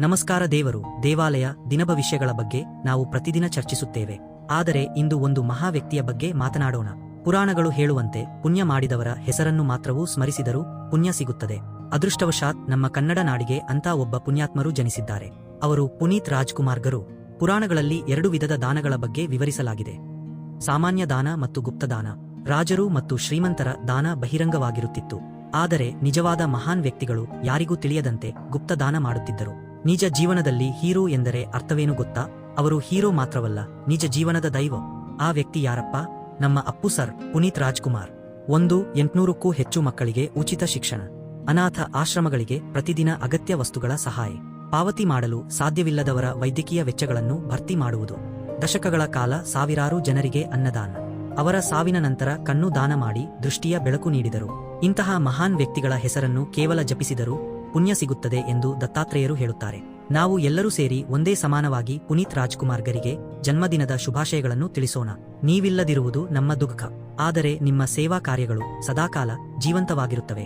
ನಮಸ್ಕಾರ. ದೇವರು, ದೇವಾಲಯ, ದಿನಭವಿಷ್ಯಗಳ ಬಗ್ಗೆ ನಾವು ಪ್ರತಿದಿನ ಚರ್ಚಿಸುತ್ತೇವೆ. ಆದರೆ ಇಂದು ಒಂದು ಮಹಾ ವ್ಯಕ್ತಿಯ ಬಗ್ಗೆ ಮಾತನಾಡೋಣ. ಪುರಾಣಗಳು ಹೇಳುವಂತೆ ಪುಣ್ಯ ಮಾಡಿದವರ ಹೆಸರನ್ನು ಮಾತ್ರವೂ ಸ್ಮರಿಸಿದರೂ ಪುಣ್ಯ ಸಿಗುತ್ತದೆ. ಅದೃಷ್ಟವಶಾತ್ ನಮ್ಮ ಕನ್ನಡ ನಾಡಿಗೆ ಅಂತ ಒಬ್ಬ ಪುಣ್ಯಾತ್ಮರು ಜನಿಸಿದ್ದಾರೆ. ಅವರು ಪುನೀತ್ ರಾಜ್ಕುಮಾರ್ ಗರು. ಪುರಾಣಗಳಲ್ಲಿ 2 ವಿಧದ ದಾನಗಳ ಬಗ್ಗೆ ವಿವರಿಸಲಾಗಿದೆ: ಸಾಮಾನ್ಯ ದಾನ ಮತ್ತು ಗುಪ್ತದಾನ. ರಾಜರು ಮತ್ತು ಶ್ರೀಮಂತರ ದಾನ ಬಹಿರಂಗವಾಗಿರುತ್ತಿತ್ತು. ಆದರೆ ನಿಜವಾದ ಮಹಾನ್ ವ್ಯಕ್ತಿಗಳು ಯಾರಿಗೂ ತಿಳಿಯದಂತೆ ಗುಪ್ತದಾನ ಮಾಡುತ್ತಿದ್ದರು. ನಿಜ ಜೀವನದಲ್ಲಿ ಹೀರೋ ಎಂದರೆ ಅರ್ಥವೇನು ಗೊತ್ತಾ? ಅವರು ಹೀರೋ ಮಾತ್ರವಲ್ಲ, ನಿಜ ಜೀವನದ ದೈವ. ಆ ವ್ಯಕ್ತಿ ಯಾರಪ್ಪ? ನಮ್ಮ ಅಪ್ಪು ಸರ್ ಪುನೀತ್ ರಾಜ್ಕುಮಾರ್. 800ಕ್ಕೂ ಹೆಚ್ಚು ಮಕ್ಕಳಿಗೆ ಉಚಿತ ಶಿಕ್ಷಣ, ಅನಾಥ ಆಶ್ರಮಗಳಿಗೆ ಪ್ರತಿದಿನ ಅಗತ್ಯ ವಸ್ತುಗಳ ಸಹಾಯ, ಪಾವತಿ ಮಾಡಲು ಸಾಧ್ಯವಿಲ್ಲದವರ ವೈದ್ಯಕೀಯ ವೆಚ್ಚಗಳನ್ನು ಭರ್ತಿ ಮಾಡುವುದು, ದಶಕಗಳ ಕಾಲ ಸಾವಿರಾರು ಜನರಿಗೆ ಅನ್ನದಾನ. ಅವರ ಸಾವಿನ ನಂತರ ಕಣ್ಣು ದಾನ ಮಾಡಿ ದೃಷ್ಟಿಯ ಬೆಳಕು ನೀಡಿದರು. ಇಂತಹ ಮಹಾನ್ ವ್ಯಕ್ತಿಗಳ ಹೆಸರನ್ನು ಕೇವಲ ಜಪಿಸಿದರೂ ಪುಣ್ಯ ಸಿಗುತ್ತದೆ ಎಂದು ದತ್ತಾತ್ರೇಯರು ಹೇಳುತ್ತಾರೆ. ನಾವು ಎಲ್ಲರೂ ಸೇರಿ ಒಂದೇ ಸಮಾನವಾಗಿ ಪುನೀತ್ ರಾಜ್ಕುಮಾರ್ ಗರಿಗೆ ಜನ್ಮದಿನದ ಶುಭಾಶಯಗಳನ್ನು ತಿಳಿಸೋಣ. ನೀವಿಲ್ಲದಿರುವುದು ನಮ್ಮ ದುಃಖ, ಆದರೆ ನಿಮ್ಮ ಸೇವಾ ಕಾರ್ಯಗಳು ಸದಾಕಾಲ ಜೀವಂತವಾಗಿರುತ್ತವೆ.